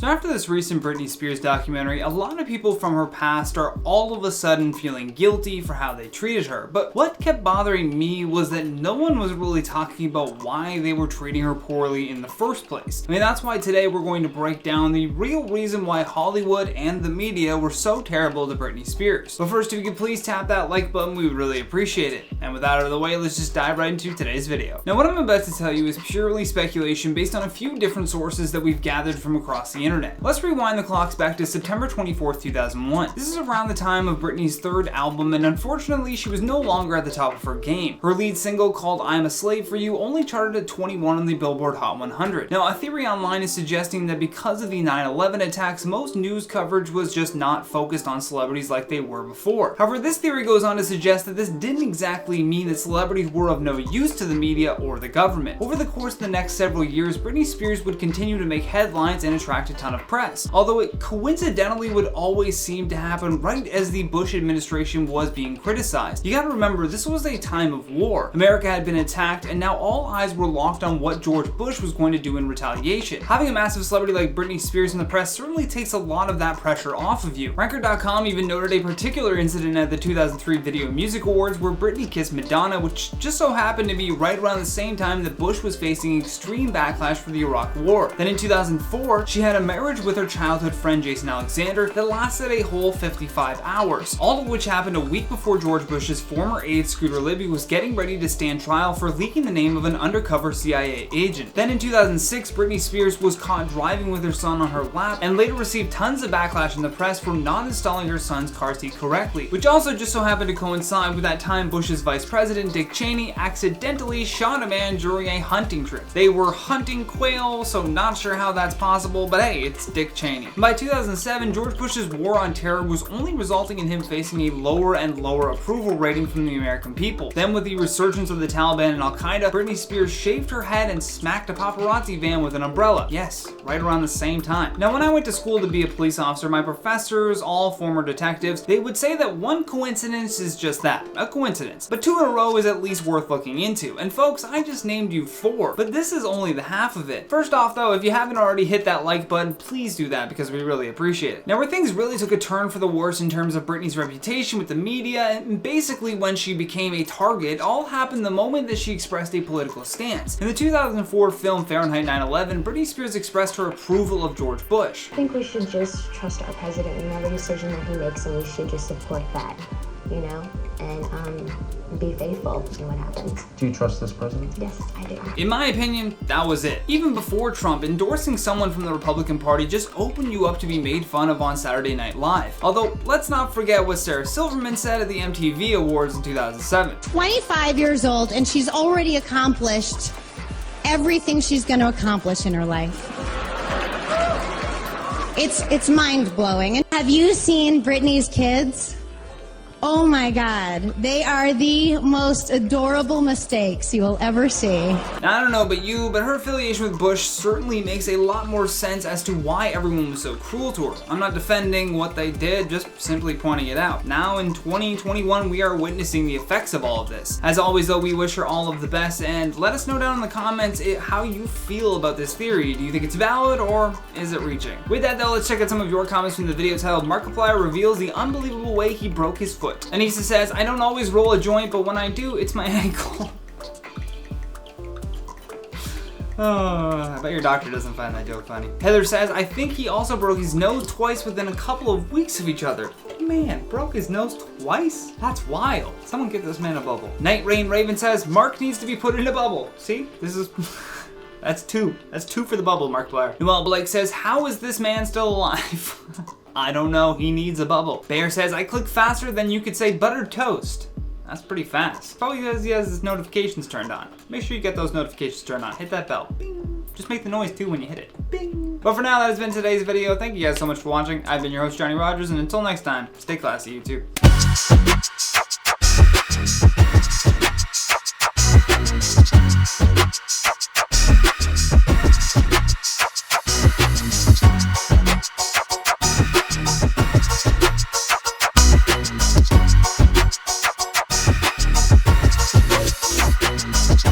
So after this recent Britney Spears documentary, a lot of people from her past are all of a sudden feeling guilty for how they treated her. But what kept bothering me was that no one was really talking about why they were treating her poorly in the first place. I mean, that's why today we're going to break down the real reason why Hollywood and the media were so terrible to Britney Spears. But first, if you could please tap that like button, we would really appreciate it. And with that out of the way, let's just dive right into today's video. Now, what I'm about to tell you is purely speculation based on a few different sources that we've gathered from across the internet. Let's rewind the clocks back to September 24th, 2001. This is around the time of Britney's third album, and unfortunately, she was no longer at the top of her game. Her lead single, called I'm a Slave for You, only charted at 21 on the Billboard Hot 100. Now, a theory online is suggesting that because of the 9/11 attacks, most news coverage was just not focused on celebrities like they were before. However, this theory goes on to suggest that this didn't exactly mean that celebrities were of no use to the media or the government. Over the course of the next several years, Britney Spears would continue to make headlines and attract a ton of press, although it coincidentally would always seem to happen right as the Bush administration was being criticized. You gotta remember, this was a time of war. America had been attacked, and now all eyes were locked on what George Bush was going to do in retaliation. Having a massive celebrity like Britney Spears in the press certainly takes a lot of that pressure off of you. Ranker.com even noted a particular incident at the 2003 Video Music Awards where Britney kissed Madonna, which just so happened to be right around the same time that Bush was facing extreme backlash for the Iraq War. Then in 2004, she had a marriage with her childhood friend Jason Alexander that lasted a whole 55 hours, all of which happened a week before George Bush's former aide Scooter Libby was getting ready to stand trial for leaking the name of an undercover CIA agent. Then in 2006, Britney Spears was caught driving with her son on her lap and later received tons of backlash in the press for not installing her son's car seat correctly, which also just so happened to coincide with that time Bush's vice president Dick Cheney accidentally shot a man during a hunting trip. They were hunting quail, so not sure how that's possible, but hey, it's Dick Cheney. By 2007, George Bush's war on terror was only resulting in him facing a lower and lower approval rating from the American people. Then with the resurgence of the Taliban and Al-Qaeda, Britney Spears shaved her head and smacked a paparazzi van with an umbrella. Yes, right around the same time. Now, when I went to school to be a police officer, my professors, all former detectives, they would say that one coincidence is just that, a coincidence. But two in a row is at least worth looking into. And folks, I just named you 4, but this is only the half of it. First off though, if you haven't already hit that like button, please do that because we really appreciate it. Now, where things really took a turn for the worse in terms of Britney's reputation with the media, and basically when she became a target, all happened the moment that she expressed a political stance. In the 2004 film Fahrenheit 9/11, Britney Spears expressed her approval of George Bush. I think we should just trust our president in every decision that he makes, and we should just support that, you know, and be faithful in what happens. Do you trust this president? Yes, I do. In my opinion, that was it. Even before Trump, endorsing someone from the Republican Party just opened you up to be made fun of on Saturday Night Live. Although, let's not forget what Sarah Silverman said at the MTV Awards in 2007. 25 years old, and she's already accomplished everything she's going to accomplish in her life. It's mind-blowing. And have you seen Britney's kids? Oh my God, they are the most adorable mistakes you will ever see. Now, I don't know about you, but her affiliation with Bush certainly makes a lot more sense as to why everyone was so cruel to her. I'm not defending what they did, just simply pointing it out. Now in 2021, we are witnessing the effects of all of this. As always though, we wish her all of the best, and let us know down in the comments how you feel about this theory. Do you think it's valid or is it reaching? With that though, let's check out some of your comments from the video titled Markiplier reveals the unbelievable way he broke his foot. Anissa says, I don't always roll a joint, but when I do, it's my ankle. Oh, I bet your doctor doesn't find that joke funny. Heather says, I think he also broke his nose twice within a couple of weeks of each other. Man, broke his nose twice? That's wild. Someone get this man a bubble. Night Rain Raven says, Mark needs to be put in a bubble. See, this is... That's 2. That's 2 for the bubble, Markiplier. Noel Blake says, how is this man still alive? I don't know, he needs a bubble. Bear says, I click faster than you could say buttered toast. That's pretty fast. Probably because he has his notifications turned on. Make sure you get those notifications turned on. Hit that bell. Bing. Just make the noise too when you hit it. Bing. But for now, that has been today's video. Thank you guys so much for watching. I've been your host, Johnny Rogers, and until next time, stay classy, YouTube.